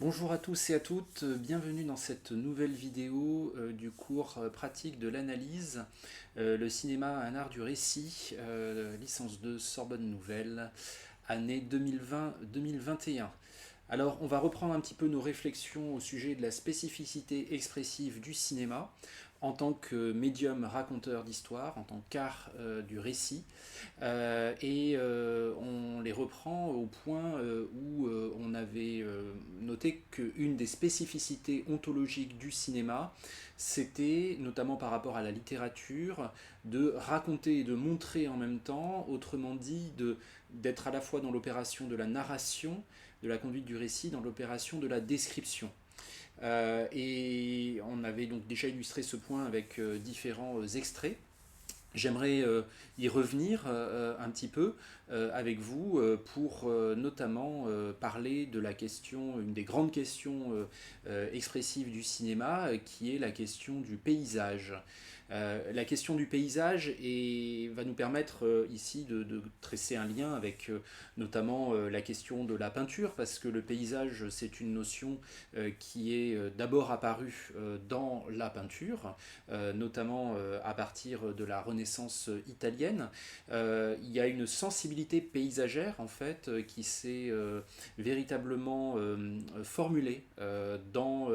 Bonjour à tous et à toutes, bienvenue dans cette nouvelle vidéo du cours pratique de l'analyse, le cinéma, un art du récit, licence 2 Sorbonne Nouvelle, année 2020-2021. Alors, on va reprendre un petit peu nos réflexions au sujet de la spécificité expressive du cinéma en tant que médium raconteur d'histoire, en tant qu'art du récit. On les reprend au point où on avait noté qu'une des spécificités ontologiques du cinéma, c'était, notamment par rapport à la littérature, de raconter et de montrer en même temps, autrement dit, d'être à la fois dans l'opération de la narration, de la conduite du récit, dans l'opération de la description. Et on avait donc déjà illustré ce point avec différents extraits. J'aimerais y revenir un petit peu avec vous pour notamment parler de la question, une des grandes questions expressives du cinéma, qui est la question du paysage. La question du paysage va nous permettre ici de tresser un lien avec notamment la question de la peinture, parce que le paysage, c'est une notion qui est d'abord apparue dans la peinture, notamment à partir de la Renaissance italienne. Il y a une sensibilité paysagère en fait qui s'est véritablement formulée dans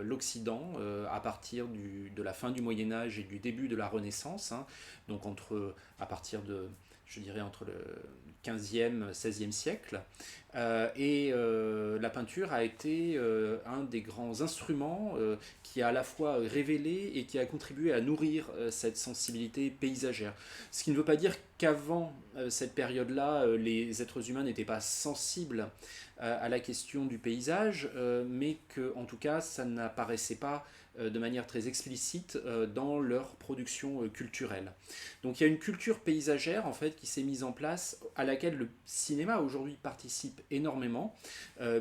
l'Occident à partir de la fin du Moyen Âge et du début de la Renaissance, hein, donc à partir de, je dirais, entre le 15e, 16e siècle. La peinture a été un des grands instruments qui a à la fois révélé et qui a contribué à nourrir cette sensibilité paysagère. Ce qui ne veut pas dire qu'avant cette période-là, les êtres humains n'étaient pas sensibles à la question du paysage, mais que, en tout cas, ça n'apparaissait pas de manière très explicite dans leur production culturelle. Donc il y a une culture paysagère en fait qui s'est mise en place, à laquelle le cinéma aujourd'hui participe énormément,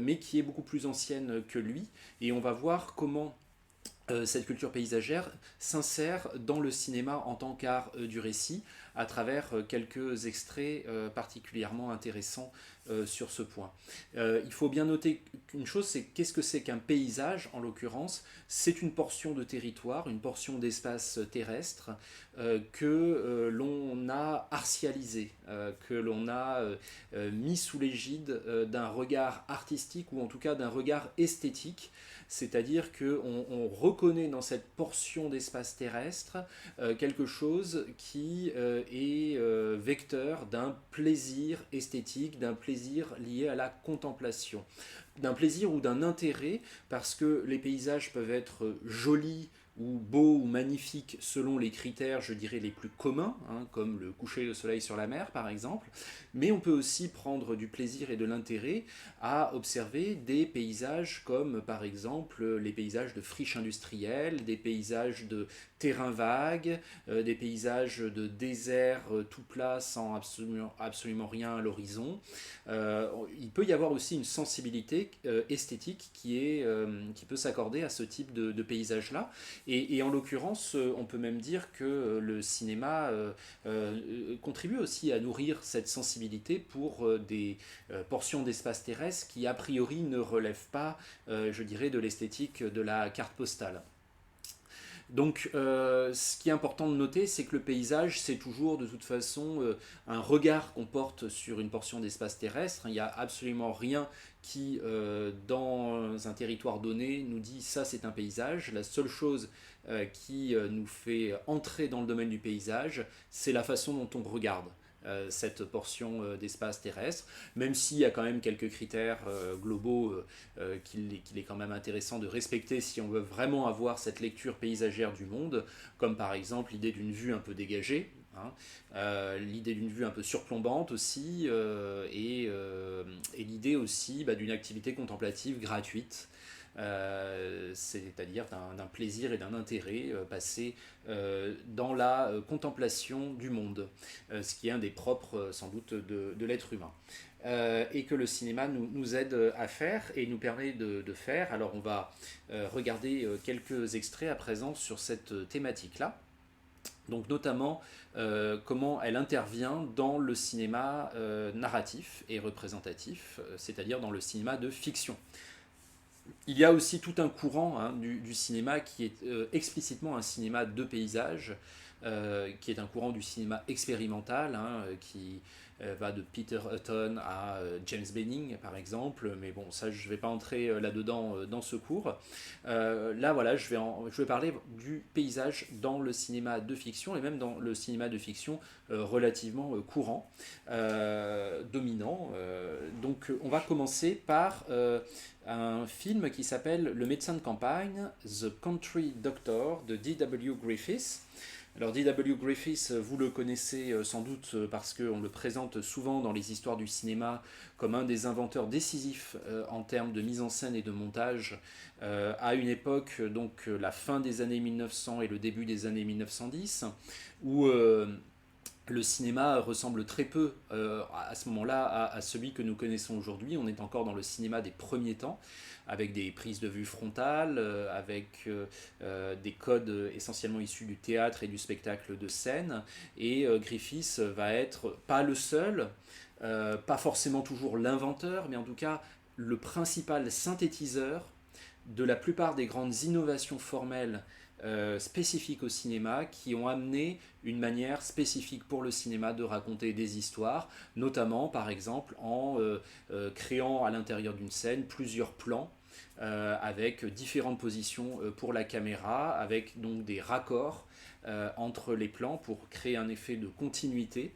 mais qui est beaucoup plus ancienne que lui. Et on va voir comment cette culture paysagère s'insère dans le cinéma en tant qu'art du récit à travers quelques extraits particulièrement intéressants sur ce point. Il faut bien noter qu'une chose, c'est qu'est-ce que c'est qu'un paysage en l'occurrence. C'est une portion de territoire, une portion d'espace terrestre que l'on a artialisé, que l'on a mis sous l'égide d'un regard artistique ou en tout cas d'un regard esthétique, c'est-à-dire qu'on reconnaît dans cette portion d'espace terrestre quelque chose qui est vecteur d'un plaisir esthétique, d'un plaisir lié à la contemplation, d'un plaisir ou d'un intérêt, parce que les paysages peuvent être jolis ou beaux ou magnifiques selon les critères, je dirais, les plus communs, hein, comme le coucher de soleil sur la mer par exemple, mais on peut aussi prendre du plaisir et de l'intérêt à observer des paysages comme par exemple les paysages de friches industrielles, des paysages de terrains vagues, des paysages de désert tout plat sans absolument rien à l'horizon. Il peut y avoir aussi une sensibilité esthétique qui peut s'accorder à ce type de paysage-là. Et en l'occurrence, on peut même dire que le cinéma contribue aussi à nourrir cette sensibilité pour des portions d'espace terrestre qui, a priori, ne relèvent pas, je dirais, de l'esthétique de la carte postale. Donc, ce qui est important de noter, c'est que le paysage, c'est toujours de toute façon un regard qu'on porte sur une portion d'espace terrestre. Il n'y a absolument rien qui, dans un territoire donné, nous dit ça c'est un paysage. La seule chose qui nous fait entrer dans le domaine du paysage, c'est la façon dont on regarde cette portion d'espace terrestre, même s'il y a quand même quelques critères globaux qu'il est quand même intéressant de respecter si on veut vraiment avoir cette lecture paysagère du monde, comme par exemple l'idée d'une vue un peu dégagée, hein, l'idée d'une vue un peu surplombante aussi, et l'idée aussi d'une activité contemplative gratuite, c'est-à-dire d'un plaisir et d'un intérêt passé dans la contemplation du monde, ce qui est un des propres sans doute de l'être humain. Et que le cinéma nous aide à faire et nous permet de faire. Alors on va regarder quelques extraits à présent sur cette thématique-là. Donc notamment comment elle intervient dans le cinéma narratif et représentatif, c'est-à-dire dans le cinéma de fiction. Il y a aussi tout un courant hein, du cinéma qui est explicitement un cinéma de paysage, qui est un courant du cinéma expérimental, hein, qui va de Peter Hutton à James Benning, par exemple. Mais bon, ça, je ne vais pas entrer là-dedans dans ce cours. Là, voilà, je vais parler du paysage dans le cinéma de fiction, et même dans le cinéma de fiction relativement courant, dominant. Donc, on va commencer par un film qui s'appelle Le médecin de campagne, The Country Doctor de D.W. Griffiths. Alors D.W. Griffiths, vous le connaissez sans doute parce qu'on le présente souvent dans les histoires du cinéma comme un des inventeurs décisifs en termes de mise en scène et de montage à une époque, donc la fin des années 1900 et le début des années 1910, où le cinéma ressemble très peu à ce moment-là à celui que nous connaissons aujourd'hui. On est encore dans le cinéma des premiers temps, avec des prises de vue frontales, avec des codes essentiellement issus du théâtre et du spectacle de scène. Et Griffiths va être pas le seul, pas forcément toujours l'inventeur, mais en tout cas le principal synthétiseur de la plupart des grandes innovations formelles spécifiques au cinéma qui ont amené une manière spécifique pour le cinéma de raconter des histoires, notamment par exemple en créant à l'intérieur d'une scène plusieurs plans avec différentes positions pour la caméra, avec donc des raccords entre les plans pour créer un effet de continuité.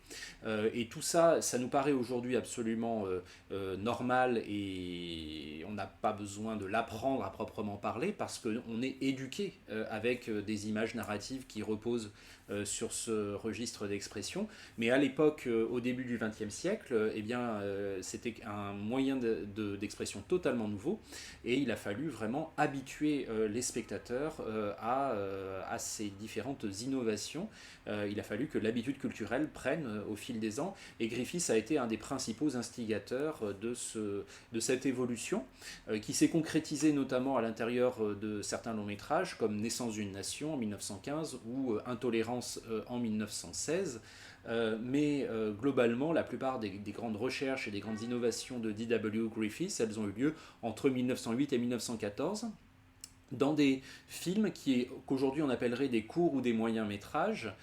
Et tout ça, ça nous paraît aujourd'hui absolument normal et on n'a pas besoin de l'apprendre à proprement parler parce qu'on est éduqué avec des images narratives qui reposent sur ce registre d'expression. Mais à l'époque, au début du XXe siècle, eh bien, c'était un moyen d'expression totalement nouveau et il a fallu vraiment habituer les spectateurs à ces différentes innovations. Il a fallu que l'habitude culturelle prenne au fil des ans et Griffiths a été un des principaux instigateurs de cette évolution qui s'est concrétisée notamment à l'intérieur de certains longs métrages comme Naissance d'une nation en 1915 ou Intolérance en 1916. Mais globalement, la plupart des grandes recherches et des grandes innovations de D.W. Griffiths, elles ont eu lieu entre 1908 et 1914 dans des films qu'aujourd'hui on appellerait des courts ou des moyens métrages,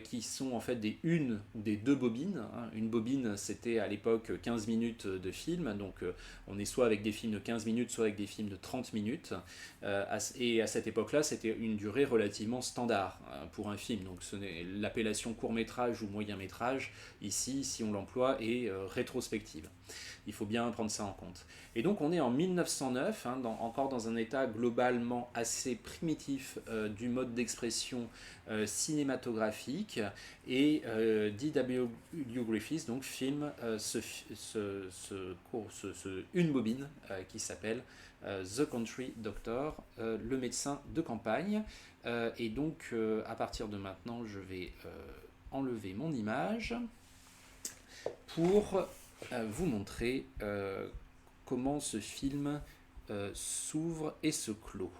qui sont en fait des une ou des deux bobines. Hein. Une bobine, c'était à l'époque 15 minutes de film, donc on est soit avec des films de 15 minutes, soit avec des films de 30 minutes. Et à cette époque-là, c'était une durée relativement standard pour un film. Donc l'appellation court métrage ou moyen métrage, ici, si on l'emploie, est rétrospective. Il faut bien prendre ça en compte. Et donc on est en 1909, hein, encore dans un état globalement assez primitif du mode d'expression cinématographique, et D.W. Griffiths donc filme une bobine qui s'appelle The Country Doctor, le médecin de campagne. Et donc à partir de maintenant, je vais enlever mon image pour vous montrer comment ce film s'ouvre et se clôt.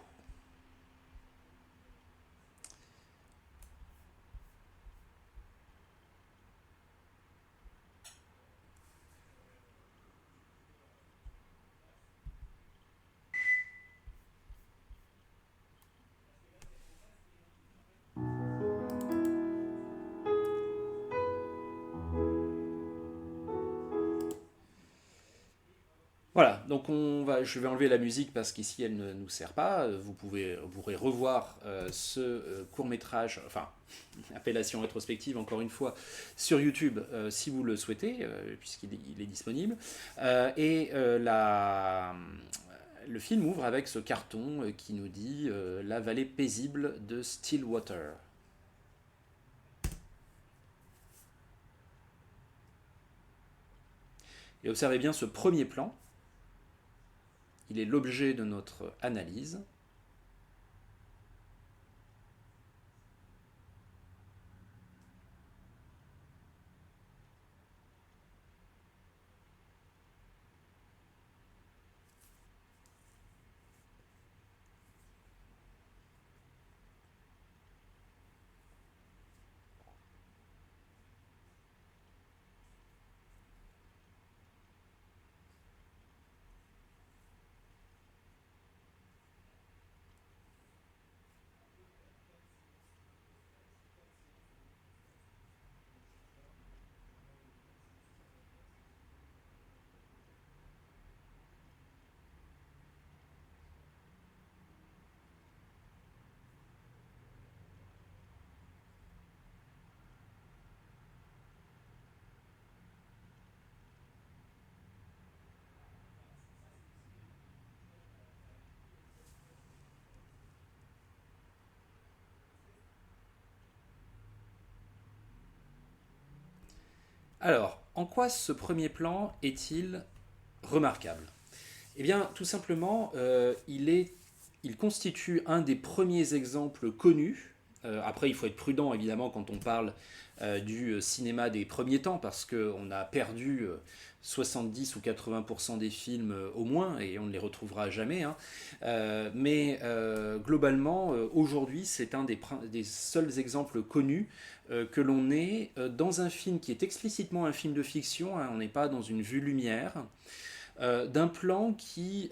Voilà, donc je vais enlever la musique parce qu'ici elle ne nous sert pas. Vous pourrez revoir ce court métrage, enfin appellation rétrospective encore une fois, sur YouTube si vous le souhaitez, puisqu'il est disponible. Le film ouvre avec ce carton qui nous dit La vallée paisible de Stillwater. Et observez bien ce premier plan. Il est l'objet de notre analyse. Alors, en quoi ce premier plan est-il remarquable? Eh bien, tout simplement, il constitue un des premiers exemples connus. Après, il faut être prudent, évidemment, quand on parle du cinéma des premiers temps, parce qu'on a perdu 70 ou 80% des films au moins, et on ne les retrouvera jamais, hein. Mais globalement, aujourd'hui, c'est un des seuls exemples connus que l'on ait dans un film qui est explicitement un film de fiction, hein. On n'est pas dans une vue lumière, d'un plan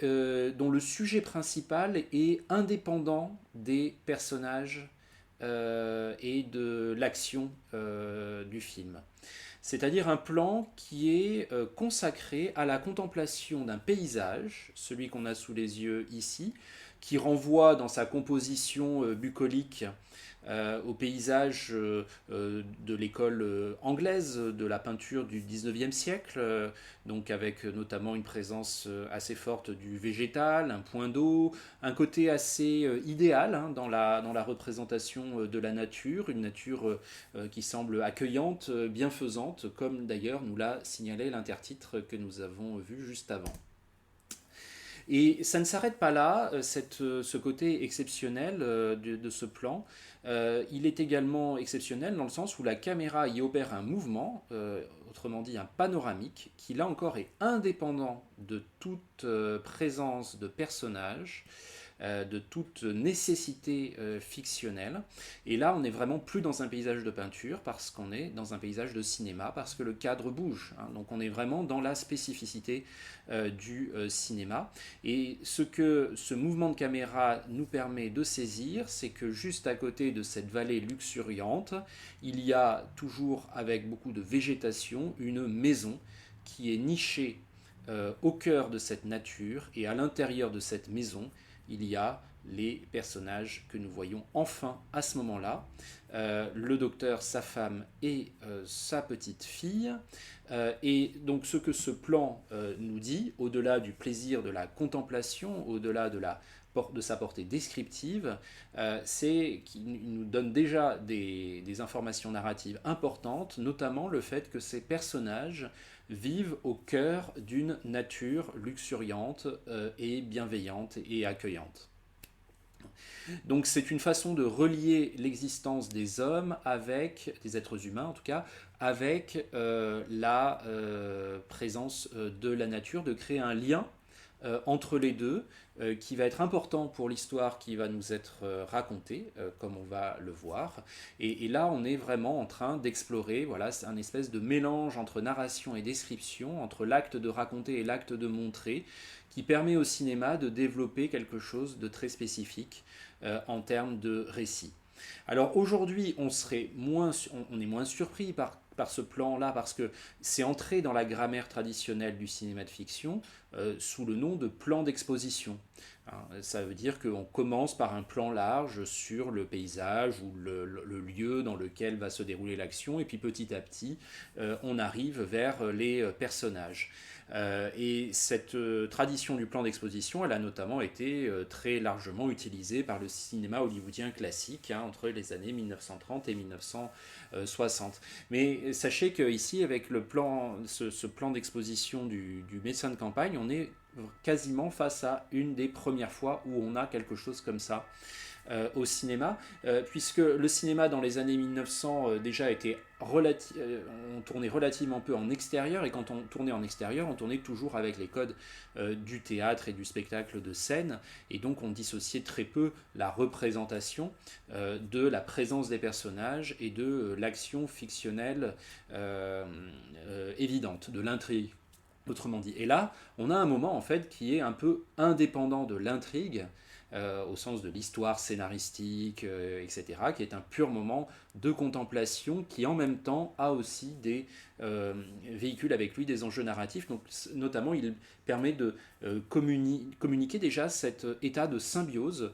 dont le sujet principal est indépendant des personnages et de l'action du film. C'est-à-dire un plan qui est consacré à la contemplation d'un paysage, celui qu'on a sous les yeux ici, qui renvoie dans sa composition bucolique au paysage de l'école anglaise de la peinture du 19e siècle, donc avec notamment une présence assez forte du végétal, un point d'eau, un côté assez idéal, hein, dans la représentation de la nature, une nature qui semble accueillante, bienfaisante, comme d'ailleurs nous l'a signalé l'intertitre que nous avons vu juste avant. Et ça ne s'arrête pas là, ce côté exceptionnel de ce plan. Il est également exceptionnel dans le sens où la caméra y opère un mouvement, autrement dit un panoramique, qui là encore est indépendant de toute présence de personnages, de toute nécessité fictionnelle. Et là, on n'est vraiment plus dans un paysage de peinture parce qu'on est dans un paysage de cinéma, parce que le cadre bouge, hein. Donc on est vraiment dans la spécificité du cinéma. Et ce que ce mouvement de caméra nous permet de saisir, c'est que juste à côté de cette vallée luxuriante, il y a toujours, avec beaucoup de végétation, une maison qui est nichée au cœur de cette nature, et à l'intérieur de cette maison, il y a les personnages que nous voyons enfin à ce moment-là. Le docteur, sa femme et sa petite fille. Et donc ce que ce plan nous dit, au-delà du plaisir de la contemplation, au-delà de sa portée descriptive, c'est qu'il nous donne déjà des informations narratives importantes, notamment le fait que ces personnages vivent au cœur d'une nature luxuriante et bienveillante et accueillante. Donc c'est une façon de relier l'existence des hommes avec, des êtres humains en tout cas, avec la présence de la nature, de créer un lien entre les deux, qui va être important pour l'histoire qui va nous être racontée, comme on va le voir. Et là, on est vraiment en train d'explorer, voilà, c'est un espèce de mélange entre narration et description, entre l'acte de raconter et l'acte de montrer, qui permet au cinéma de développer quelque chose de très spécifique en termes de récit. Alors aujourd'hui, on est moins surpris par ce plan-là, parce que c'est entré dans la grammaire traditionnelle du cinéma de fiction sous le nom de plan d'exposition. Hein, ça veut dire qu'on commence par un plan large sur le paysage ou le lieu dans lequel va se dérouler l'action, et puis petit à petit, on arrive vers les personnages. Et cette tradition du plan d'exposition, elle a notamment été très largement utilisée par le cinéma hollywoodien classique, hein, entre les années 1930 et 1960. Mais sachez qu'ici, avec ce plan d'exposition du médecin de campagne, on est quasiment face à une des premières fois où on a quelque chose comme ça au cinéma, puisque le cinéma dans les années 1900 déjà était on tournait relativement peu en extérieur, et quand on tournait en extérieur, on tournait toujours avec les codes du théâtre et du spectacle de scène, et donc on dissociait très peu la représentation de la présence des personnages et de l'action fictionnelle évidente, de l'intrigue, autrement dit. Et là, on a un moment en fait qui est un peu indépendant de l'intrigue, au sens de l'histoire scénaristique, etc., qui est un pur moment de contemplation qui en même temps a aussi véhicule avec lui des enjeux narratifs. Donc, notamment, il permet de communiquer déjà cet état de symbiose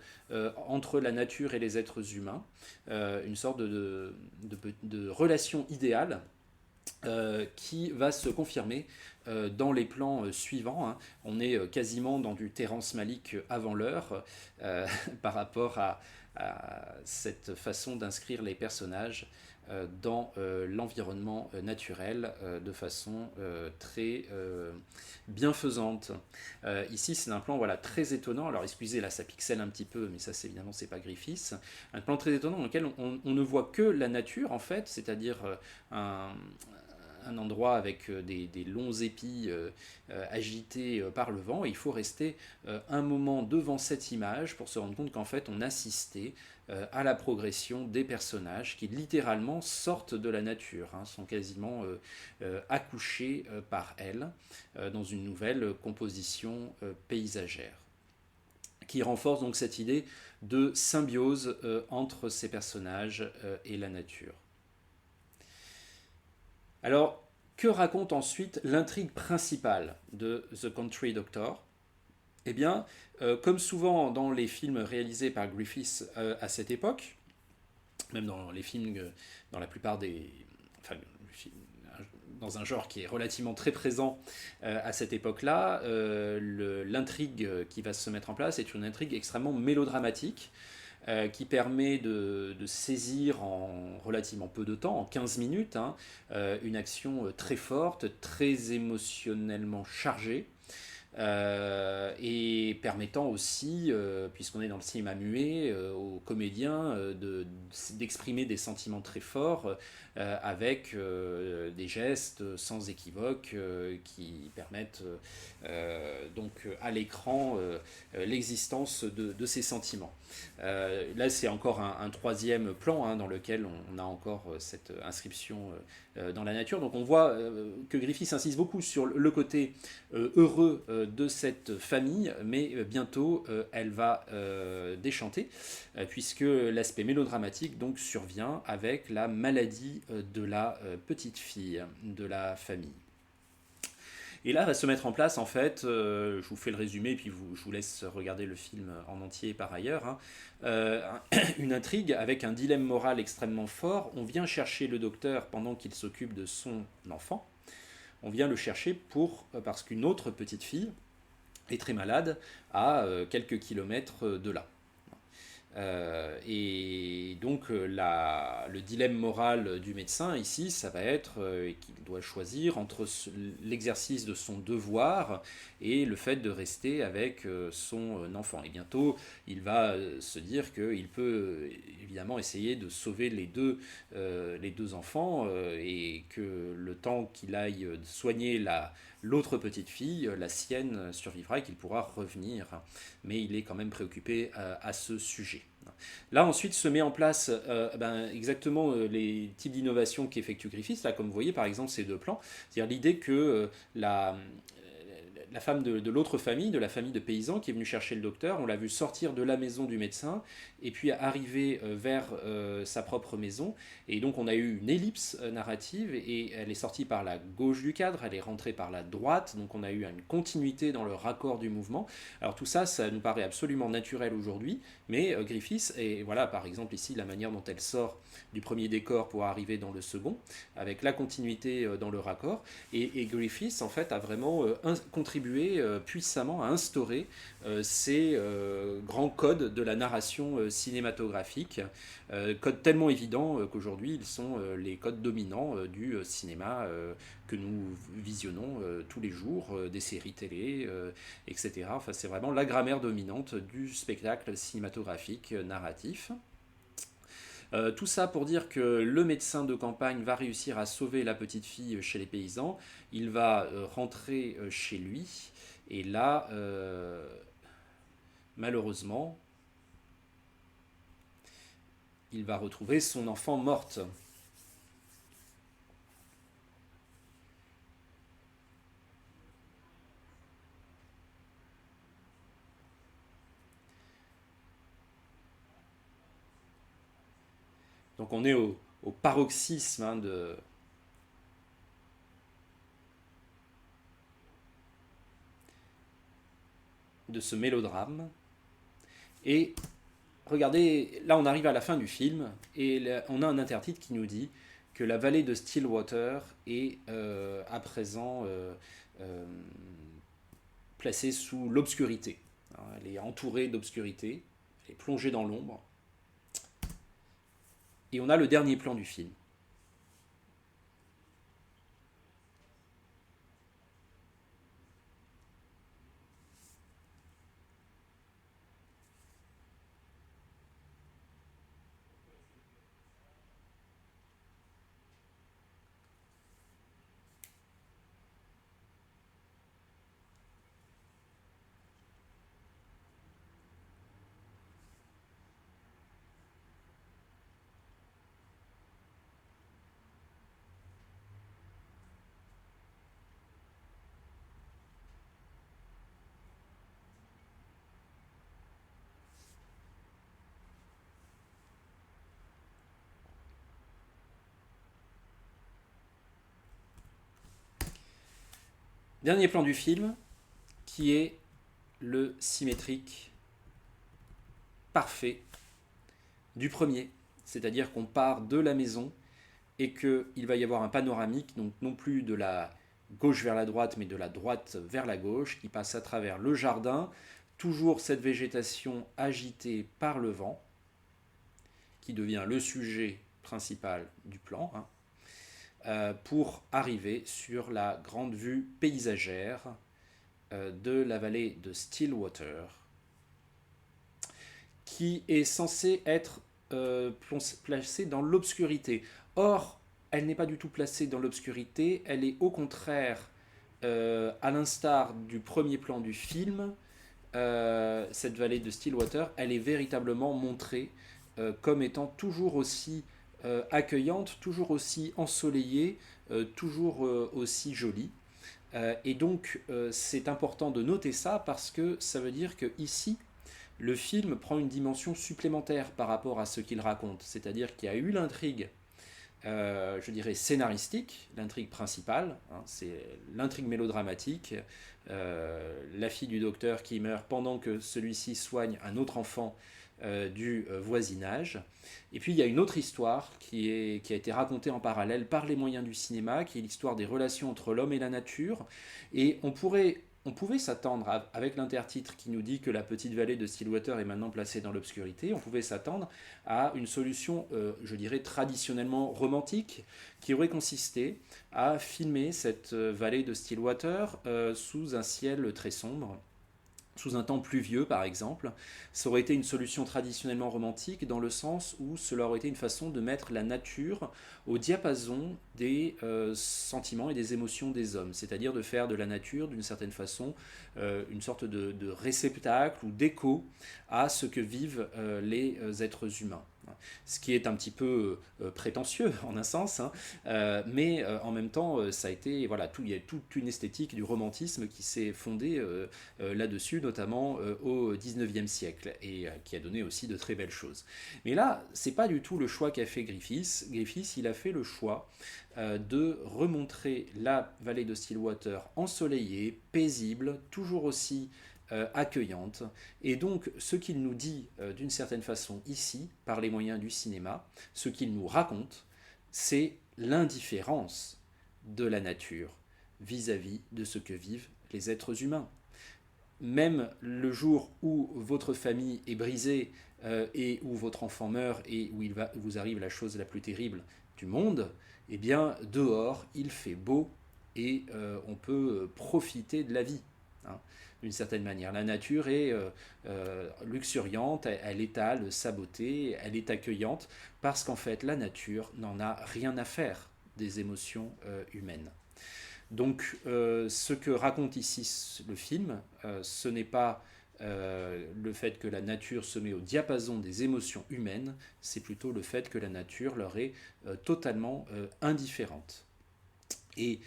entre la nature et les êtres humains, une sorte de relation idéale qui va se confirmer dans les plans suivants, hein. On est quasiment dans du Terrence Malick avant l'heure par rapport à cette façon d'inscrire les personnages dans l'environnement naturel de façon très bienfaisante. Ici, c'est un plan voilà, très étonnant. Alors, excusez, là, ça pixelle un petit peu, mais ça, c'est évidemment, c'est pas Griffiths. Un plan très étonnant dans lequel on ne voit que la nature, en fait, c'est-à-dire un endroit avec des longs épis agités par le vent. Et il faut rester un moment devant cette image pour se rendre compte qu'en fait, on assistait à la progression des personnages qui littéralement sortent de la nature, hein, sont quasiment accouchés par elle dans une nouvelle composition paysagère qui renforce donc cette idée de symbiose entre ces personnages et la nature. Alors, que raconte ensuite l'intrigue principale de The Country Doctor? Eh bien, comme souvent dans les films réalisés par Griffiths à cette époque, même dans les films, dans la plupart des... Enfin, dans un genre qui est relativement très présent à cette époque-là, l'intrigue qui va se mettre en place est une intrigue extrêmement mélodramatique, qui permet de saisir en relativement peu de temps, en 15 minutes, hein, une action très forte, très émotionnellement chargée, et permettant aussi, puisqu'on est dans le cinéma muet, aux comédiens d'exprimer des sentiments très forts avec des gestes sans équivoque qui permettent donc à l'écran l'existence de ces sentiments. Là, c'est encore un troisième plan hein, dans lequel on a encore cette inscription dans la nature. Donc on voit que Griffiths insiste beaucoup sur le côté heureux de cette famille, mais bientôt elle va déchanter, puisque l'aspect mélodramatique donc survient avec la maladie de la petite fille de la famille. Et là va se mettre en place en fait, je vous fais le résumé et puis je vous laisse regarder le film en entier par ailleurs, hein, une intrigue avec un dilemme moral extrêmement fort. On vient chercher le docteur pendant qu'il s'occupe de son enfant. On vient le chercher parce qu'une autre petite fille est très malade à quelques kilomètres de là. Et donc le dilemme moral du médecin ici, ça va être qu'il doit choisir entre l'exercice de son devoir et le fait de rester avec son enfant. Et bientôt, il va se dire qu'il peut évidemment essayer de sauver les deux enfants et que le temps qu'il aille soigner l'autre petite fille, la sienne survivra et qu'il pourra revenir. Mais il est quand même préoccupé à ce sujet. Là ensuite se met en place exactement les types d'innovations qu'effectue Griffiths. Là, comme vous voyez par exemple ces deux plans, c'est-à-dire l'idée que la femme de l'autre famille, de la famille de paysans qui est venue chercher le docteur, on l'a vu sortir de la maison du médecin et puis arriver vers sa propre maison. Et donc on a eu une ellipse narrative et elle est sortie par la gauche du cadre, elle est rentrée par la droite, donc on a eu une continuité dans le raccord du mouvement. Alors tout ça, ça nous paraît absolument naturel aujourd'hui, mais Griffiths, et voilà par exemple ici la manière dont elle sort du premier décor pour arriver dans le second, avec la continuité dans le raccord, et Griffiths en fait a vraiment contribué puissamment à instaurer ces grands codes de la narration cinématographique, codes tellement évidents qu'aujourd'hui ils sont les codes dominants du cinéma que nous visionnons tous les jours, des séries télé, etc. Enfin, c'est vraiment la grammaire dominante du spectacle cinématographique narratif. Tout ça pour dire que le médecin de campagne va réussir à sauver la petite fille chez les paysans. Il va rentrer chez lui. Et là, malheureusement, il va retrouver son enfant morte. Donc on est au paroxysme hein, de ce mélodrame. Et regardez, là on arrive à la fin du film et on a un intertitre qui nous dit que la vallée de Stillwater est à présent euh, placée sous l'obscurité. Elle est entourée d'obscurité, elle est plongée dans l'ombre. Et on a le dernier plan du film. Dernier plan du film, qui est le symétrique parfait du premier. C'est-à-dire qu'on part de la maison et qu'il va y avoir un panoramique, donc non plus de la gauche vers la droite, mais de la droite vers la gauche, qui passe à travers le jardin, toujours cette végétation agitée par le vent, qui devient le sujet principal du plan, pour arriver sur la grande vue paysagère de la vallée de Stillwater, qui est censée être placée dans l'obscurité. Or, elle n'est pas du tout placée dans l'obscurité, elle est au contraire, à l'instar du premier plan du film, cette vallée de Stillwater, elle est véritablement montrée comme étant toujours aussi accueillante, toujours aussi ensoleillée, toujours aussi jolie. Et donc, c'est important de noter ça parce que ça veut dire que ici, le film prend une dimension supplémentaire par rapport à ce qu'il raconte. C'est-à-dire qu'il y a eu l'intrigue, je dirais, scénaristique, l'intrigue principale, hein, c'est l'intrigue mélodramatique, la fille du docteur qui meurt pendant que celui-ci soigne un autre enfant du voisinage. Et puis il y a une autre histoire qui a été racontée en parallèle par les moyens du cinéma, qui est l'histoire des relations entre l'homme et la nature. Et on pouvait s'attendre, avec l'intertitre qui nous dit que la petite vallée de Stillwater est maintenant placée dans l'obscurité, on pouvait s'attendre à une solution, je dirais, traditionnellement romantique, qui aurait consisté à filmer cette vallée de Stillwater sous un ciel très sombre, sous un temps pluvieux par exemple. Ça aurait été une solution traditionnellement romantique dans le sens où cela aurait été une façon de mettre la nature au diapason des sentiments et des émotions des hommes, c'est-à-dire de faire de la nature d'une certaine façon une sorte de réceptacle ou d'écho à ce que vivent les êtres humains. Ce qui est un petit peu prétentieux en un sens, hein, mais en même temps, ça a été, voilà, il y a toute une esthétique du romantisme qui s'est fondée là-dessus, notamment au 19e siècle, et qui a donné aussi de très belles choses. Mais là, c'est pas du tout le choix qu'a fait Griffiths. Griffiths, il a fait le choix de remontrer la vallée de Stillwater ensoleillée, paisible, toujours aussi accueillante. Et donc, ce qu'il nous dit d'une certaine façon ici, par les moyens du cinéma, ce qu'il nous raconte, c'est l'indifférence de la nature vis-à-vis de ce que vivent les êtres humains. Même le jour où votre famille est brisée et où votre enfant meurt et où vous arrive la chose la plus terrible du monde, eh bien, dehors, il fait beau et on peut profiter de la vie, hein, d'une certaine manière. La nature est luxuriante, elle étale sa beauté, elle est accueillante, parce qu'en fait, la nature n'en a rien à faire des émotions humaines. Donc, ce que raconte ici le film, ce n'est pas le fait que la nature se met au diapason des émotions humaines, c'est plutôt le fait que la nature leur est totalement indifférente. Et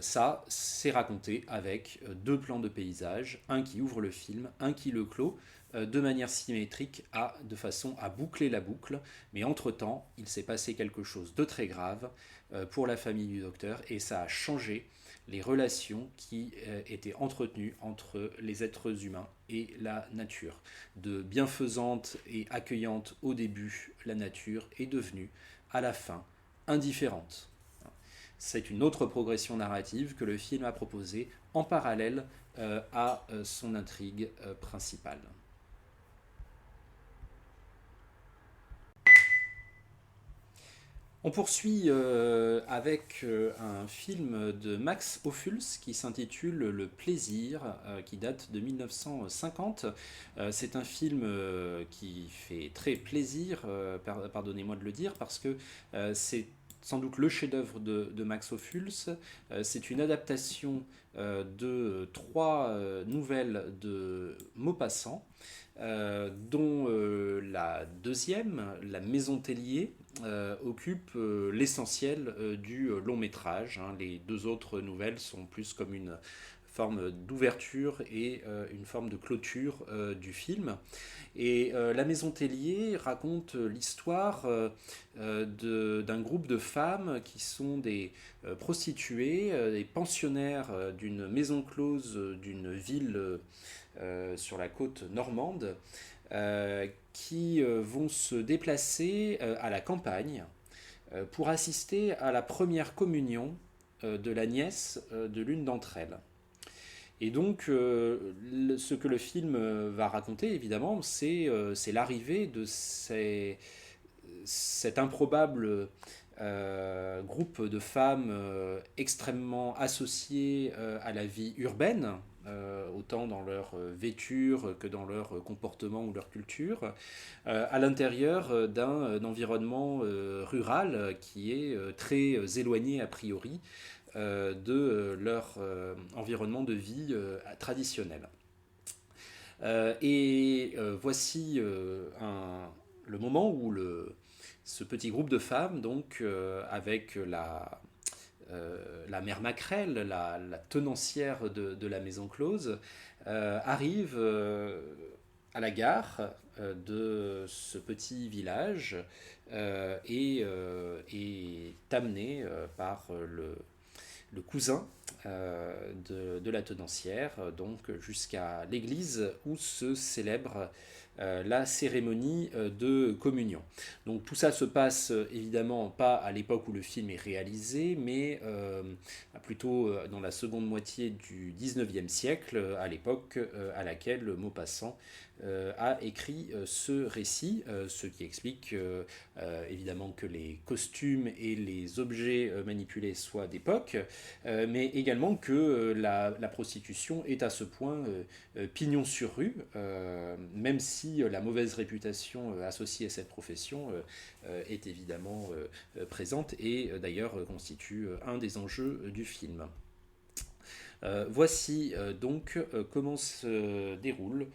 ça, c'est raconté avec deux plans de paysage, un qui ouvre le film, un qui le clôt, de manière symétrique, de façon à boucler la boucle. Mais entre-temps, il s'est passé quelque chose de très grave pour la famille du docteur, et ça a changé les relations qui étaient entretenues entre les êtres humains et la nature. De bienfaisante et accueillante au début, la nature est devenue, à la fin, indifférente. C'est une autre progression narrative que le film a proposée en parallèle à son intrigue principale. On poursuit avec un film de Max Ophuls qui s'intitule Le Plaisir, qui date de 1950. C'est un film qui fait très plaisir, pardonnez-moi de le dire, parce que c'est sans doute le chef-d'œuvre de Max Ophuls. C'est une adaptation de 3 nouvelles de Maupassant, dont la deuxième, La Maison Tellier, occupe l'essentiel du long métrage. Les 2 autres nouvelles sont plus comme une forme d'ouverture et une forme de clôture du film. Et La Maison Tellier raconte l'histoire d'un groupe de femmes qui sont des prostituées, des pensionnaires d'une maison close d'une ville sur la côte normande, qui vont se déplacer à la campagne pour assister à la première communion de la nièce de l'une d'entre elles. Et donc, ce que le film va raconter, évidemment, c'est l'arrivée de cet improbable groupe de femmes extrêmement associées à la vie urbaine, autant dans leur vêture que dans leur comportement ou leur culture, à l'intérieur d'un environnement rural qui est très éloigné a priori de leur environnement de vie traditionnel. Voici le moment où ce petit groupe de femmes, donc avec la mère Maquerelle, la tenancière de la maison close, arrive à la gare de ce petit village et est amenée par le cousin de la tenancière, donc jusqu'à l'église où se célèbre la cérémonie de communion. Donc tout ça se passe évidemment pas à l'époque où le film est réalisé, mais plutôt dans la seconde moitié du 19e siècle, à l'époque à laquelle Maupassant a écrit ce récit, ce qui explique évidemment que les costumes et les objets manipulés soient d'époque, mais également que la prostitution est à ce point pignon sur rue, même si la mauvaise réputation associée à cette profession est évidemment présente et d'ailleurs constitue un des enjeux du film. Voici donc comment se déroule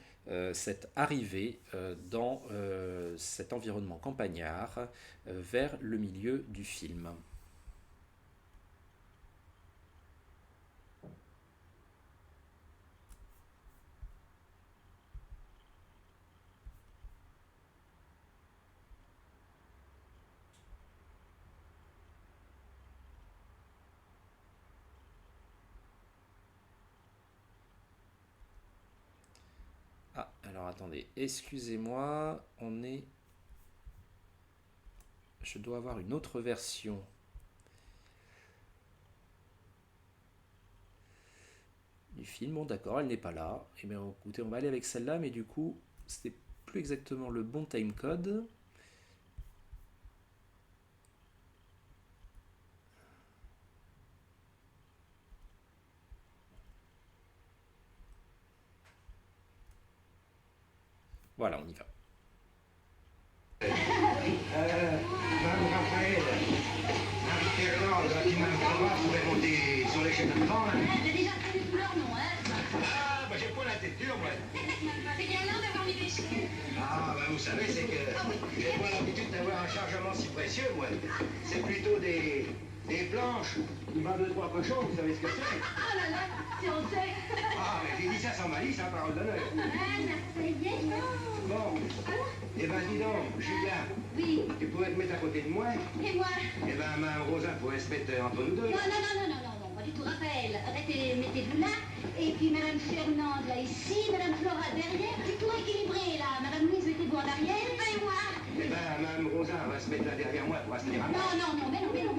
cette arrivée dans cet environnement campagnard vers le milieu du film. Ah, alors attendez, excusez-moi, je dois avoir une autre version du film. Bon, d'accord, elle n'est pas là. Eh bien, écoutez, on va aller avec celle-là, mais du coup, c'était plus exactement le bon timecode. Voilà, on y va. Madame Raphaël, Marie-Fernande, qui m'a informé, pouvait monter sur l'échelle de devant, là. J'ai déjà connu tout leur nom, hein. Ah, bah j'ai pas la tête dure, moi. C'est bien là d'avoir mis des cheveux. Ah, bah vous savez, c'est que j'ai pas l'habitude d'avoir un chargement si précieux, moi. C'est plutôt des planches, qui vendent 2-3 cochons, vous savez ce que c'est? Oh là là, si on sait. Ah, mais j'ai dit ça sans malice, hein, parole d'honneur. Ah, ça y est. Bon, eh ben dis donc, Julia, Oui, tu pourrais te mettre à côté de moi? et moi? Eh ben, Mme Rosa pourrait se mettre entre nous deux. Non, pas du tout, Raphaël. Arrêtez, mettez-vous là. Et puis Madame Fernande, là, ici. Madame Flora, derrière. C'est tout équilibré, là. Madame Louise, mettez-vous en arrière. Et moi? Eh ben, Mme Rosa va se mettre là derrière moi pour rester à moi. Non, mais non,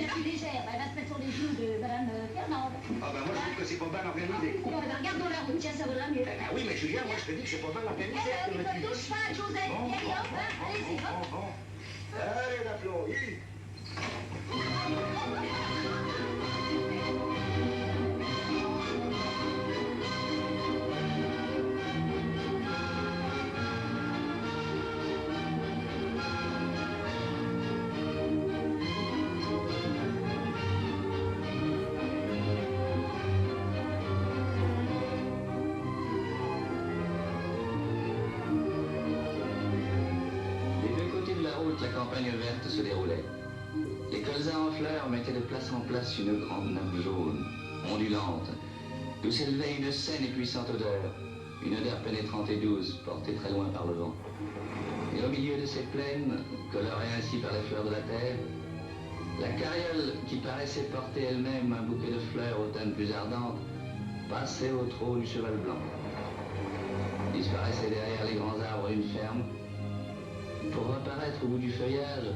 la plus légère, elle va se mettre sur les genoux de Madame Fernande. Ah ben moi je trouve que c'est pas mal organisé. Bon, ben regardons la route, tiens, ça vaudra mieux. Ah oui, mais Julien, moi je te dis que c'est pas mal organisé. Eh ben, ne touche pas, Joseph, Bon, allez, hop, hein, allez-y, hop. bon. Allez, l'applaudit. Des deux côtés de la route, la campagne verte se déroulait. Les colzas en fleurs mettaient de place en place une grande nappe jaune, ondulante, d'où s'élevait une saine et puissante odeur, une odeur pénétrante et douce, portée très loin par le vent. Et au milieu de ces plaines, colorées ainsi par les fleurs de la terre, la carriole, qui paraissait porter elle-même un bouquet de fleurs aux teintes plus ardentes, passait au trot du cheval blanc. Disparaissait derrière les grands arbres d'une ferme, pour reparaître au bout du feuillage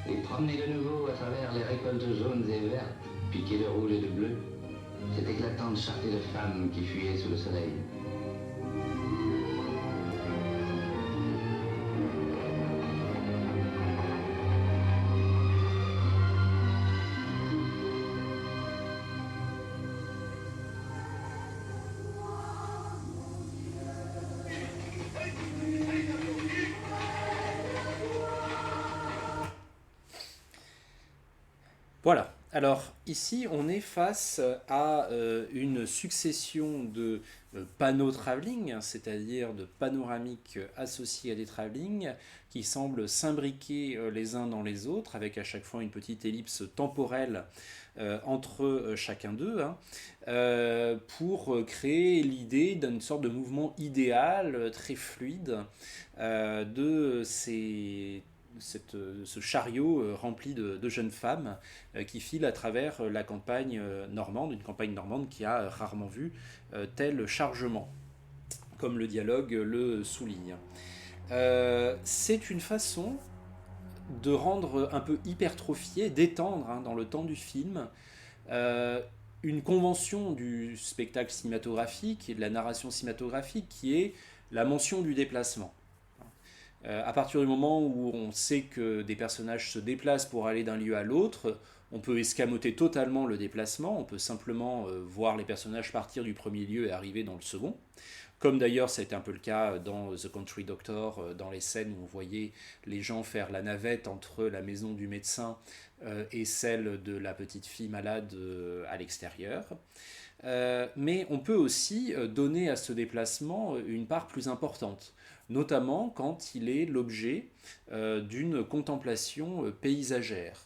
et promener de nouveau à travers les récoltes jaunes et vertes, piquées de rouge et de bleu, cette éclatante charretée de femmes qui fuyaient sous le soleil. Voilà. Alors ici, on est face à une succession de panneaux travelling, c'est-à-dire de panoramiques associés à des travelling, qui semblent s'imbriquer les uns dans les autres, avec à chaque fois une petite ellipse temporelle entre chacun d'eux, hein, pour créer l'idée d'une sorte de mouvement idéal, très fluide, de ce chariot rempli de jeunes femmes qui filent à travers la campagne normande, une campagne normande qui a rarement vu tel chargement, comme le dialogue le souligne. C'est une façon de rendre un peu hypertrophié, d'étendre dans le temps du film une convention du spectacle cinématographique et de la narration cinématographique qui est la mention du déplacement. À partir du moment où on sait que des personnages se déplacent pour aller d'un lieu à l'autre, on peut escamoter totalement le déplacement, on peut simplement voir les personnages partir du premier lieu et arriver dans le second. Comme d'ailleurs ça a été un peu le cas dans The Country Doctor, dans les scènes où on voyait les gens faire la navette entre la maison du médecin et celle de la petite fille malade à l'extérieur. Mais on peut aussi donner à ce déplacement une part plus importante, notamment quand il est l'objet d'une contemplation paysagère.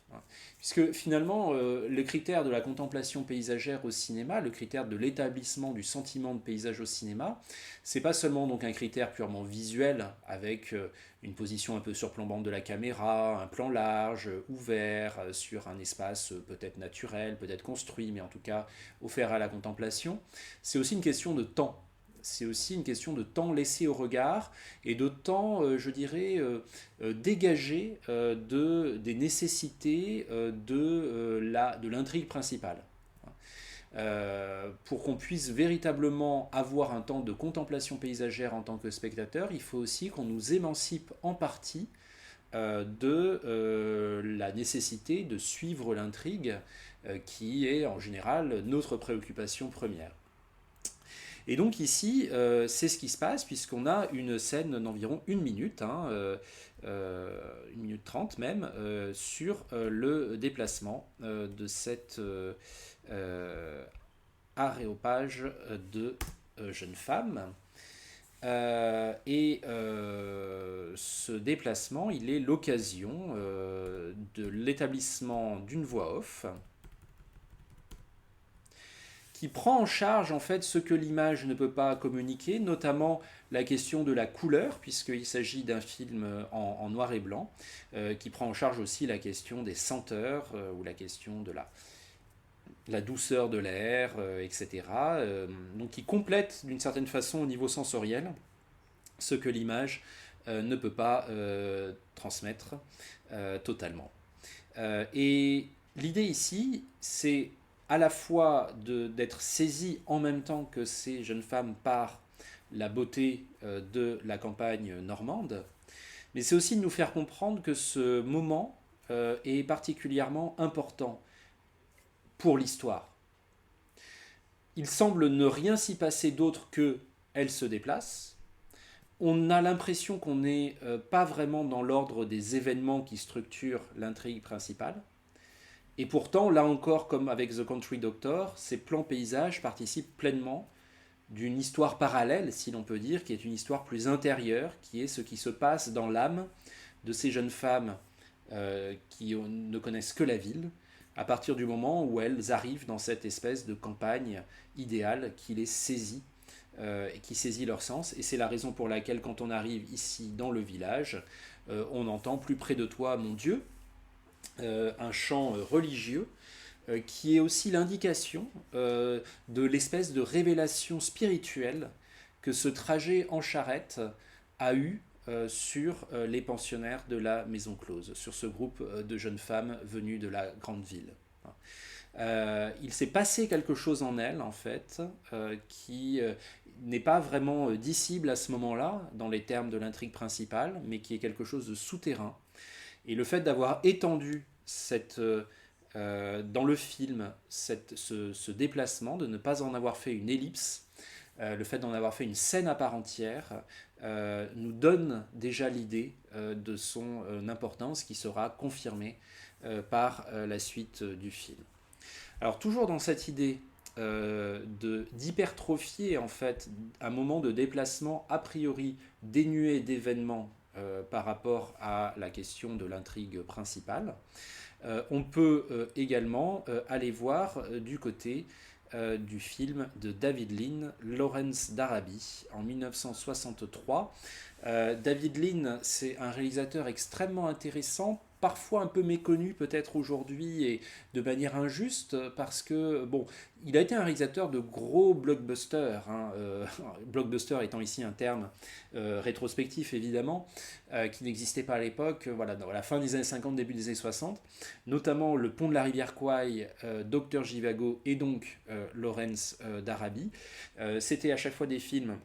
Puisque finalement, le critère de la contemplation paysagère au cinéma, le critère de l'établissement du sentiment de paysage au cinéma, c'est pas seulement donc un critère purement visuel, avec une position un peu surplombante de la caméra, un plan large, ouvert, sur un espace peut-être naturel, peut-être construit, mais en tout cas offert à la contemplation. C'est aussi une question de temps. C'est aussi une question de temps laissé au regard et de temps, je dirais, dégagé des nécessités de l'intrigue principale. Pour qu'on puisse véritablement avoir un temps de contemplation paysagère en tant que spectateur, il faut aussi qu'on nous émancipe en partie de la nécessité de suivre l'intrigue qui est en général notre préoccupation première. Et donc ici, c'est ce qui se passe, puisqu'on a une scène d'environ 1 minute, 1 minute 30 même, sur le déplacement de cet aréopage de jeunes femmes. Ce déplacement, il est l'occasion de l'établissement d'une voix off, qui prend en charge en fait ce que l'image ne peut pas communiquer, notamment la question de la couleur, puisqu'il s'agit d'un film en noir et blanc, qui prend en charge aussi la question des senteurs, ou la question de la douceur de l'air, etc. Donc qui complète d'une certaine façon au niveau sensoriel ce que l'image ne peut pas transmettre totalement. Et L'idée ici, c'est à la fois d'être saisi en même temps que ces jeunes femmes par la beauté de la campagne normande, mais c'est aussi de nous faire comprendre que ce moment est particulièrement important pour l'histoire. Il semble ne rien s'y passer d'autre que elle se déplace. On a l'impression qu'on n'est pas vraiment dans l'ordre des événements qui structurent l'intrigue principale. Et pourtant, là encore, comme avec The Country Doctor, ces plans paysages participent pleinement d'une histoire parallèle, si l'on peut dire, qui est une histoire plus intérieure, qui est ce qui se passe dans l'âme de ces jeunes femmes qui ne connaissent que la ville, à partir du moment où elles arrivent dans cette espèce de campagne idéale qui les saisit et qui saisit leur sens. Et c'est la raison pour laquelle, quand on arrive ici dans le village, on entend plus près de toi, mon Dieu, un chant religieux qui est aussi l'indication de l'espèce de révélation spirituelle que ce trajet en charrette a eu sur les pensionnaires de la Maison Close, sur ce groupe de jeunes femmes venues de la grande ville. Il s'est passé quelque chose en elles, en fait, qui n'est pas vraiment dissible à ce moment-là, dans les termes de l'intrigue principale, mais qui est quelque chose de souterrain. Et le fait d'avoir étendu dans le film ce déplacement, de ne pas en avoir fait une ellipse, le fait d'en avoir fait une scène à part entière, nous donne déjà l'idée de son importance qui sera confirmée par la suite du film. Alors toujours dans cette idée d'hypertrophier en fait un moment de déplacement a priori dénué d'événements par rapport à la question de l'intrigue principale, on peut également aller voir du côté du film de David Lean, Lawrence d'Arabie, en 1963. David Lean, c'est un réalisateur extrêmement intéressant, parfois un peu méconnu peut-être aujourd'hui et de manière injuste, parce que, bon, il a été un réalisateur de gros blockbusters, blockbuster étant ici un terme rétrospectif évidemment, qui n'existait pas à l'époque, voilà, dans la fin des années 50, début des années 60, notamment Le Pont de la rivière Kwai, Dr Zhivago et donc Lawrence d'Arabie. C'était à chaque fois des films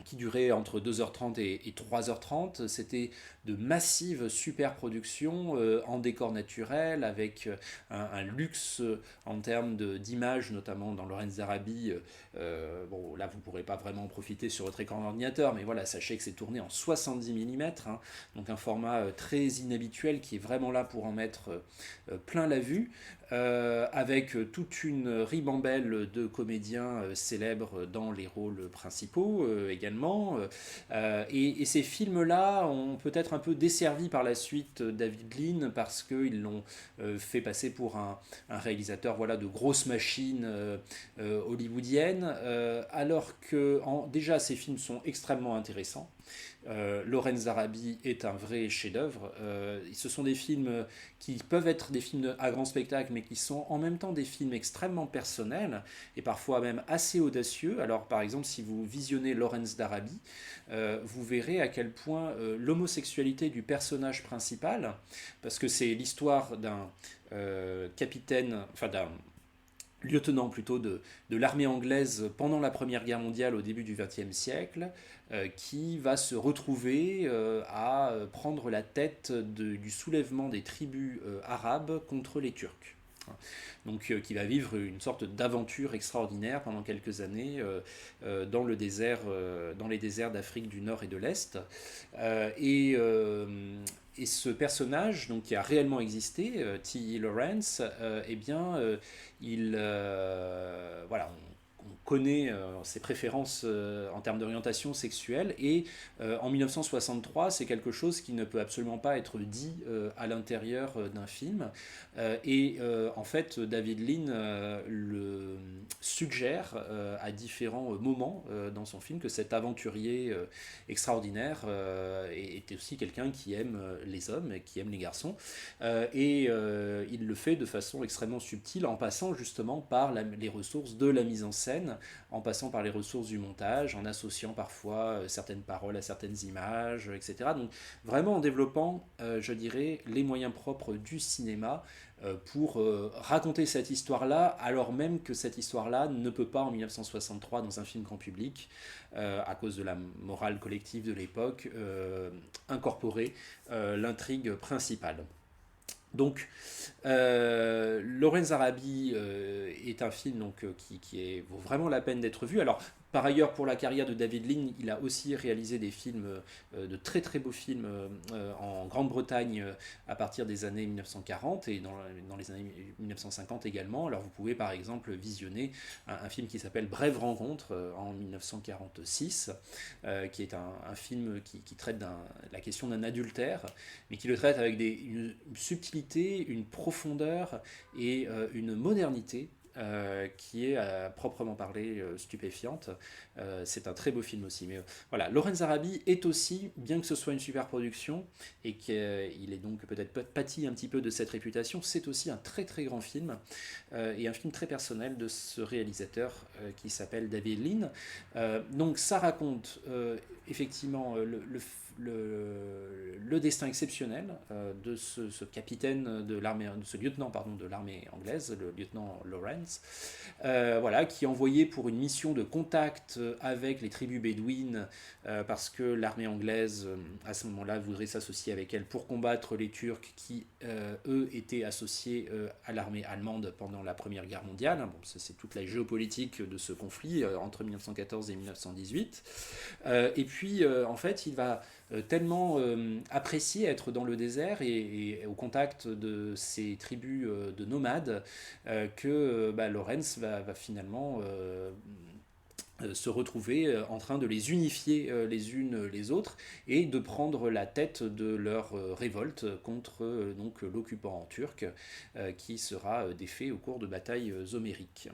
qui durait entre 2h30 et 3h30. C'était de massives superproductions en décor naturel, avec un luxe en termes d'images, notamment dans Lawrence d'Arabie. Bon, là, vous ne pourrez pas vraiment en profiter sur votre écran d'ordinateur, mais voilà, sachez que c'est tourné en 70 mm, hein, donc un format très inhabituel qui est vraiment là pour en mettre plein la vue. Avec toute une ribambelle de comédiens célèbres dans les rôles principaux également. Et ces films-là ont peut-être un peu desservi par la suite David Lean parce qu'ils l'ont fait passer pour un réalisateur voilà, de grosses machines hollywoodiennes, alors que déjà ces films sont extrêmement intéressants. Lawrence d'Arabie est un vrai chef-d'œuvre. Ce sont des films qui peuvent être des films à grand spectacle, mais qui sont en même temps des films extrêmement personnels et parfois même assez audacieux. Alors, par exemple, si vous visionnez Lawrence d'Arabie, vous verrez à quel point l'homosexualité du personnage principal, parce que c'est l'histoire d'un capitaine, enfin d'un lieutenant plutôt de l'armée anglaise pendant la Première Guerre mondiale au début du XXe siècle, qui va se retrouver à prendre la tête du soulèvement des tribus arabes contre les Turcs. Donc qui va vivre une sorte d'aventure extraordinaire pendant quelques années dans les déserts d'Afrique du Nord et de l'Est. Et ce personnage, donc, qui a réellement existé, T.E. Lawrence, voilà, on connaît ses préférences en termes d'orientation sexuelle, et en 1963, c'est quelque chose qui ne peut absolument pas être dit à l'intérieur d'un film. En fait, David Lean le suggère à différents moments dans son film que cet aventurier extraordinaire est aussi quelqu'un qui aime les hommes, qui aime les garçons, il le fait de façon extrêmement subtile en passant justement par les ressources de la mise en scène scène, en passant par les ressources du montage, en associant parfois certaines paroles à certaines images, etc. Donc vraiment en développant, je dirais, les moyens propres du cinéma pour raconter cette histoire-là, alors même que cette histoire-là ne peut pas, en 1963, dans un film grand public, à cause de la morale collective de l'époque, incorporer l'intrigue principale. Donc, Lawrence Araby est un film donc, qui vaut vraiment la peine d'être vu. Alors, par ailleurs, pour la carrière de David Lean, il a aussi réalisé des films, de très très beaux films en Grande-Bretagne à partir des années 1940 et dans les années 1950 également. Alors vous pouvez par exemple visionner un film qui s'appelle Brève rencontre en 1946, qui est un film qui traite la question d'un adultère, mais qui le traite avec une subtilité, une profondeur et une modernité qui est à proprement parler stupéfiante. C'est un très beau film aussi. Mais voilà, Lawrence Araby est aussi, bien que ce soit une super production et qu'il est donc peut-être pâti un petit peu de cette réputation, c'est aussi un très très grand film et un film très personnel de ce réalisateur qui s'appelle David Lean. Donc ça raconte effectivement le destin exceptionnel de ce capitaine de l'armée, de ce lieutenant pardon, de l'armée anglaise, le lieutenant Lawrence, voilà, qui est envoyé pour une mission de contact avec les tribus bédouines parce que l'armée anglaise à ce moment-là voudrait s'associer avec elle pour combattre les Turcs qui eux étaient associés à l'armée allemande pendant la Première Guerre mondiale. Bon, c'est toute la géopolitique de ce conflit entre 1914 et 1918. Et puis en fait il va tellement apprécié être dans le désert et au contact de ces tribus de nomades que Lawrence va finalement se retrouver en train de les unifier les unes les autres et de prendre la tête de leur révolte contre donc l'occupant turc qui sera défait au cours de batailles homériques.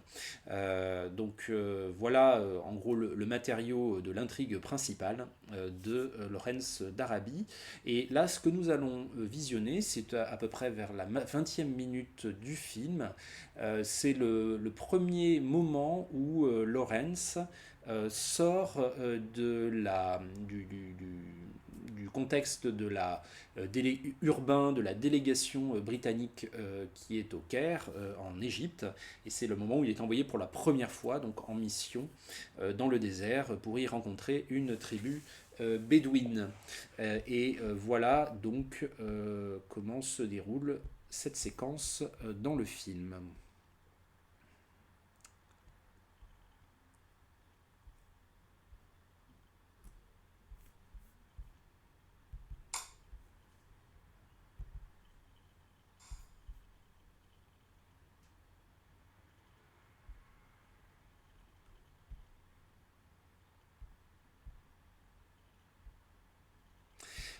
Donc voilà en gros le matériau de l'intrigue principale de Lawrence d'Arabie. Et là ce que nous allons visionner, c'est à peu près vers la 20e minute du film. C'est le premier moment où Lawrence sort du contexte de urbain de la délégation britannique qui est au Caire en Égypte, et c'est le moment où il est envoyé pour la première fois donc en mission dans le désert pour y rencontrer une tribu bédouine. Et voilà donc comment se déroule cette séquence dans le film.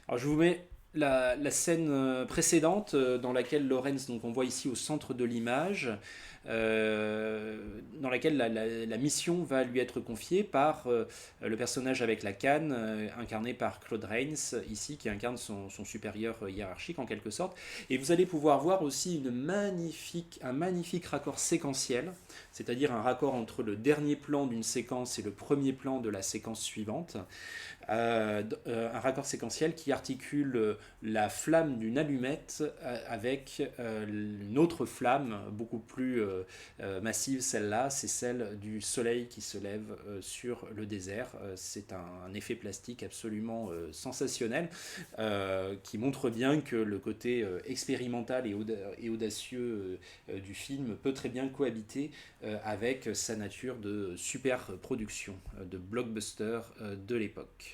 Alors je vous mets la scène précédente dans laquelle Lawrence, donc on voit ici au centre de l'image, dans laquelle la mission va lui être confiée par le personnage avec la canne, incarné par Claude Rains, ici, qui incarne son supérieur hiérarchique en quelque sorte. Et vous allez pouvoir voir aussi un magnifique raccord séquentiel, c'est-à-dire un raccord entre le dernier plan d'une séquence et le premier plan de la séquence suivante. Un raccord séquentiel qui articule la flamme d'une allumette avec une autre flamme beaucoup plus massive, celle-là, c'est celle du soleil qui se lève sur le désert. C'est un effet plastique absolument sensationnel qui montre bien que le côté expérimental et audacieux du film peut très bien cohabiter avec sa nature de super production, de blockbuster de l'époque.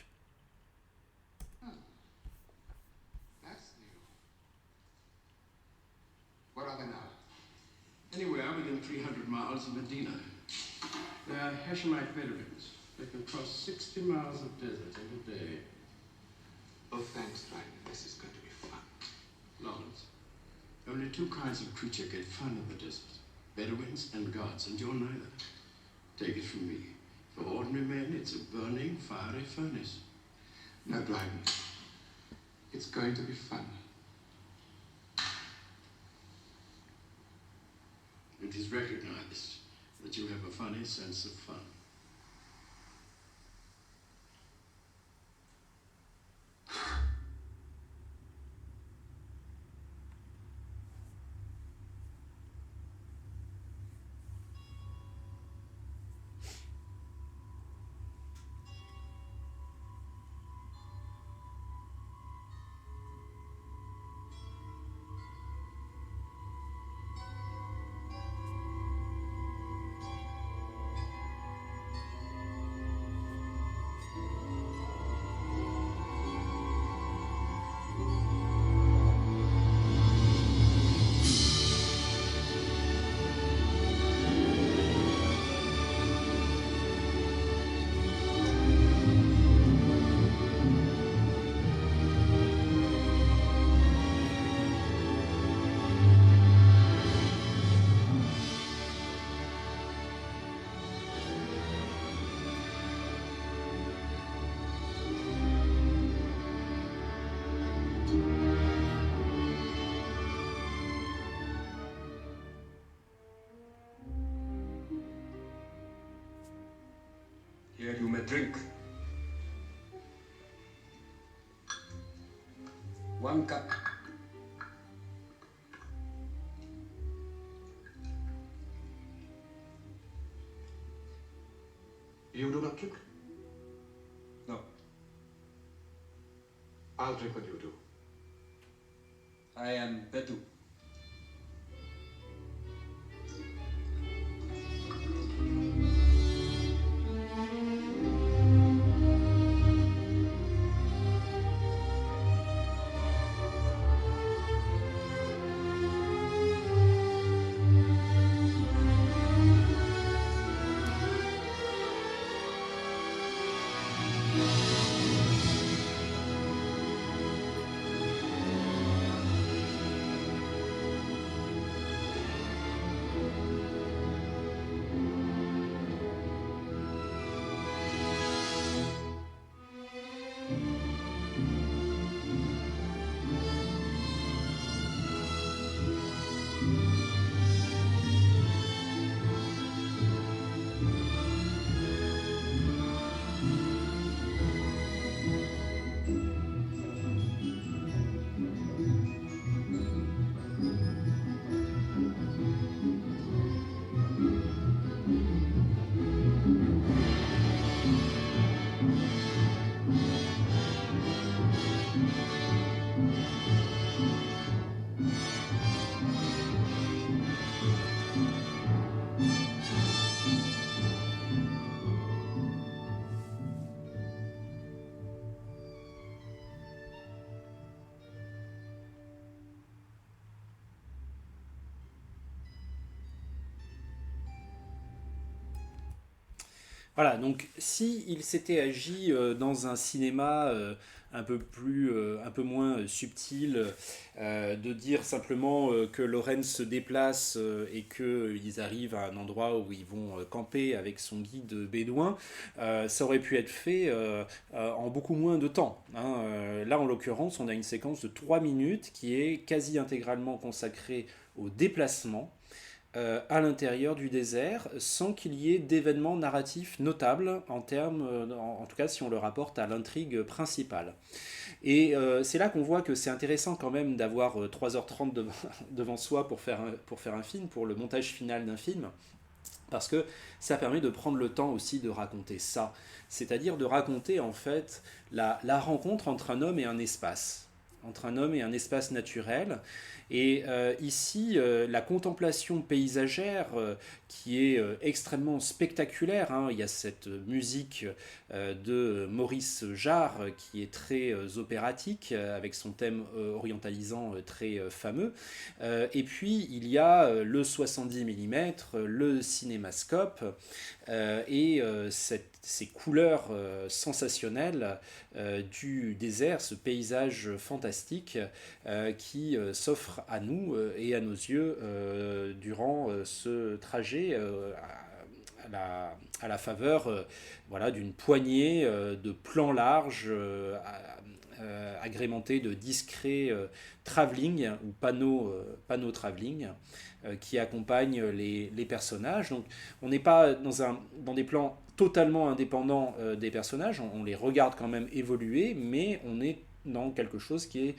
What are they now? Anywhere within 300 miles of Medina. They are Hashemite Bedouins. They can cross 60 miles of desert in a day. Oh, thanks, Ryan. This is going to be fun. Lawrence, only two kinds of creature get fun in the desert. Bedouins and gods, and you're neither. Take it from me. For ordinary men, it's a burning, fiery furnace. No, Dryden. It's going to be fun. It is recognized that you have a funny sense of fun. Here you may drink. One cup. You do not drink? No. I'll drink what you do. I am Betu. Voilà, donc si il s'était agi dans un cinéma un peu moins subtil, de dire simplement que Loren se déplace et qu'ils arrivent à un endroit où ils vont camper avec son guide bédouin, ça aurait pu être fait en beaucoup moins de temps, hein. Là, en l'occurrence, on a une séquence de 3 minutes qui est quasi intégralement consacrée au déplacement à l'intérieur du désert sans qu'il y ait d'événements narratifs notables en termes, en tout cas si on le rapporte à l'intrigue principale. Et c'est là qu'on voit que c'est intéressant quand même d'avoir 3h30 devant soi pour faire un film, pour le montage final d'un film, parce que ça permet de prendre le temps aussi de raconter ça, c'est-à-dire de raconter en fait la rencontre entre un homme et un espace, entre un homme et un espace naturel. Et ici, la contemplation paysagère qui est extrêmement spectaculaire, hein. Il y a cette musique de Maurice Jarre qui est très opératique, avec son thème orientalisant très fameux. Et puis, il y a le 70 mm, le cinémascope, et ces couleurs sensationnelles du désert, ce paysage fantastique qui s'offre à nous et à nos yeux durant ce trajet à la faveur voilà, d'une poignée de plans larges agrémentés de discrets travelling ou panneaux travelling qui accompagnent les personnages. Donc on n'est pas dans des plans totalement indépendants des personnages, on les regarde quand même évoluer, mais on est dans quelque chose qui est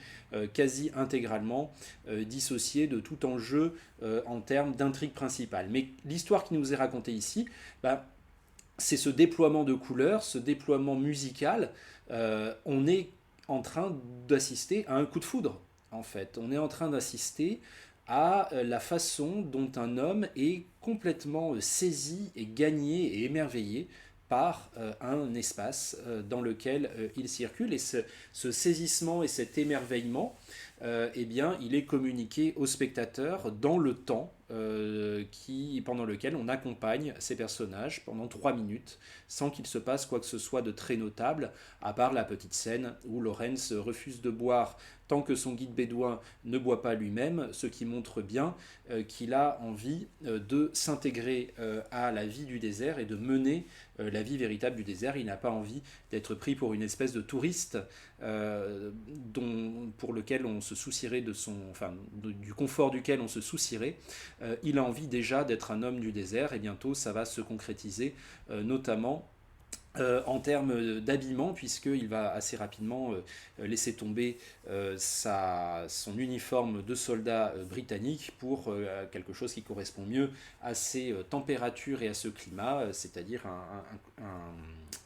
quasi intégralement dissocié de tout enjeu en termes d'intrigue principale. Mais l'histoire qui nous est racontée ici, c'est ce déploiement de couleurs, ce déploiement musical. On est en train d'assister à un coup de foudre, en fait. On est en train d'assister à la façon dont un homme est complètement saisi et gagné et émerveillé par un espace dans lequel il circule. Et ce saisissement et cet émerveillement, eh bien, il est communiqué au spectateur dans le temps pendant lequel on accompagne ces personnages pendant 3 minutes, sans qu'il se passe quoi que ce soit de très notable, à part la petite scène où Lawrence refuse de boire tant que son guide bédouin ne boit pas lui-même, ce qui montre bien qu'il a envie de s'intégrer à la vie du désert et de mener la vie véritable du désert. Il n'a pas envie d'être pris pour une espèce de touriste pour lequel on se soucierait du confort duquel on se soucierait. Il a envie déjà d'être un homme du désert, et bientôt ça va se concrétiser, notamment en termes d'habillement, puisqu'il va assez rapidement laisser tomber son uniforme de soldat britannique pour quelque chose qui correspond mieux à ses températures et à ce climat, c'est-à-dire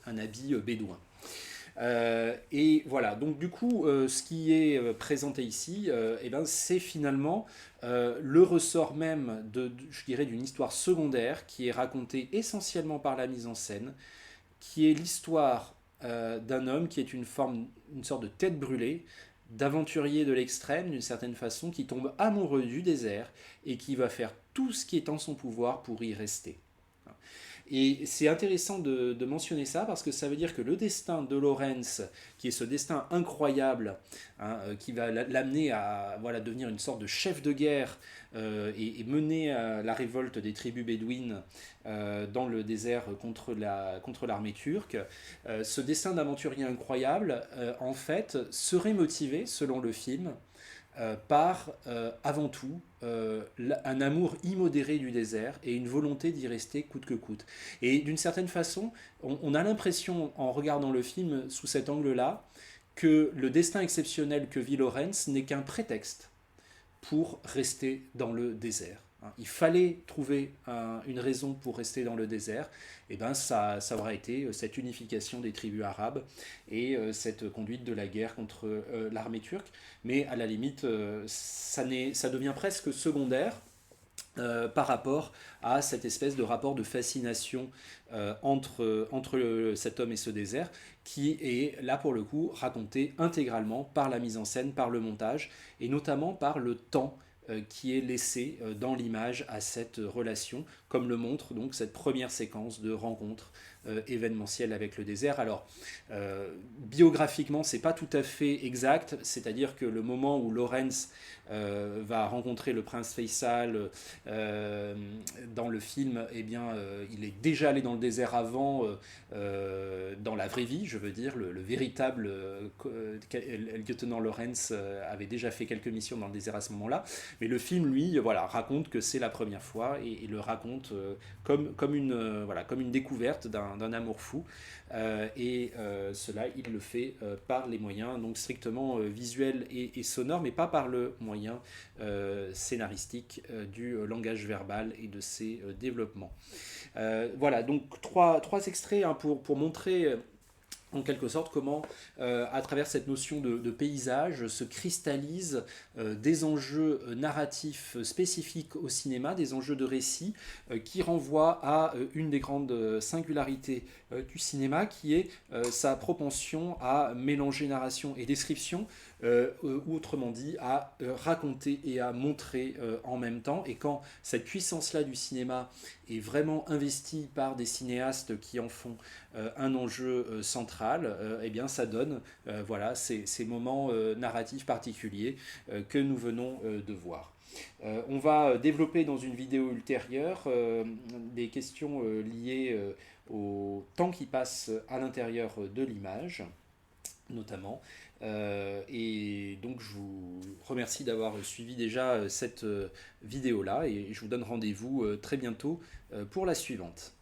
un habit bédouin. Et voilà, donc du coup, ce qui est présenté ici, c'est finalement le ressort même je dirais, d'une histoire secondaire qui est racontée essentiellement par la mise en scène, qui est l'histoire d'un homme qui est une sorte de tête brûlée, d'aventurier de l'extrême d'une certaine façon, qui tombe amoureux du désert et qui va faire tout ce qui est en son pouvoir pour y rester. Et c'est intéressant de mentionner ça parce que ça veut dire que le destin de Lawrence, qui est ce destin incroyable, qui va l'amener à devenir une sorte de chef de guerre et mener la révolte des tribus bédouines dans le désert contre l'armée turque, ce destin d'aventurier incroyable, en fait, serait motivé, selon le film, par avant tout un amour immodéré du désert et une volonté d'y rester coûte que coûte. Et d'une certaine façon, on a l'impression, en regardant le film sous cet angle-là, que le destin exceptionnel que vit Lawrence n'est qu'un prétexte pour rester dans le désert. Il fallait trouver une raison pour rester dans le désert, et ça aura été cette unification des tribus arabes et cette conduite de la guerre contre l'armée turque. Mais à la limite, ça devient presque secondaire par rapport à cette espèce de rapport de fascination entre cet homme et ce désert, qui est là pour le coup raconté intégralement par la mise en scène, par le montage, et notamment par le temps qui est laissé dans l'image à cette relation, comme le montre donc cette première séquence de rencontre événementielle avec le désert. Alors, biographiquement, c'est pas tout à fait exact, c'est-à-dire que le moment où Lawrence va rencontrer le prince Faisal dans le film, il est déjà allé dans le désert avant, dans la vraie vie, je veux dire, le véritable lieutenant Lawrence avait déjà fait quelques missions dans le désert à ce moment-là, mais le film, lui, raconte que c'est la première fois et le raconte comme une découverte d'un amour fou, et cela il le fait par les moyens donc strictement visuels et sonores, mais pas par le moyen scénaristique du langage verbal et de ses développements. Voilà, donc trois extraits pour montrer en quelque sorte comment, à travers cette notion de paysage, se cristallisent des enjeux narratifs spécifiques au cinéma, des enjeux de récit qui renvoient à une des grandes singularités du cinéma, qui est sa propension à mélanger narration et description, ou autrement dit à raconter et à montrer en même temps. Et quand cette puissance-là du cinéma est vraiment investie par des cinéastes qui en font un enjeu central, ça donne ces moments narratifs particuliers que nous venons de voir. On va développer dans une vidéo ultérieure des questions liées au temps qui passe à l'intérieur de l'image. notamment. Et donc je vous remercie d'avoir suivi déjà cette vidéo-là et je vous donne rendez-vous très bientôt pour la suivante.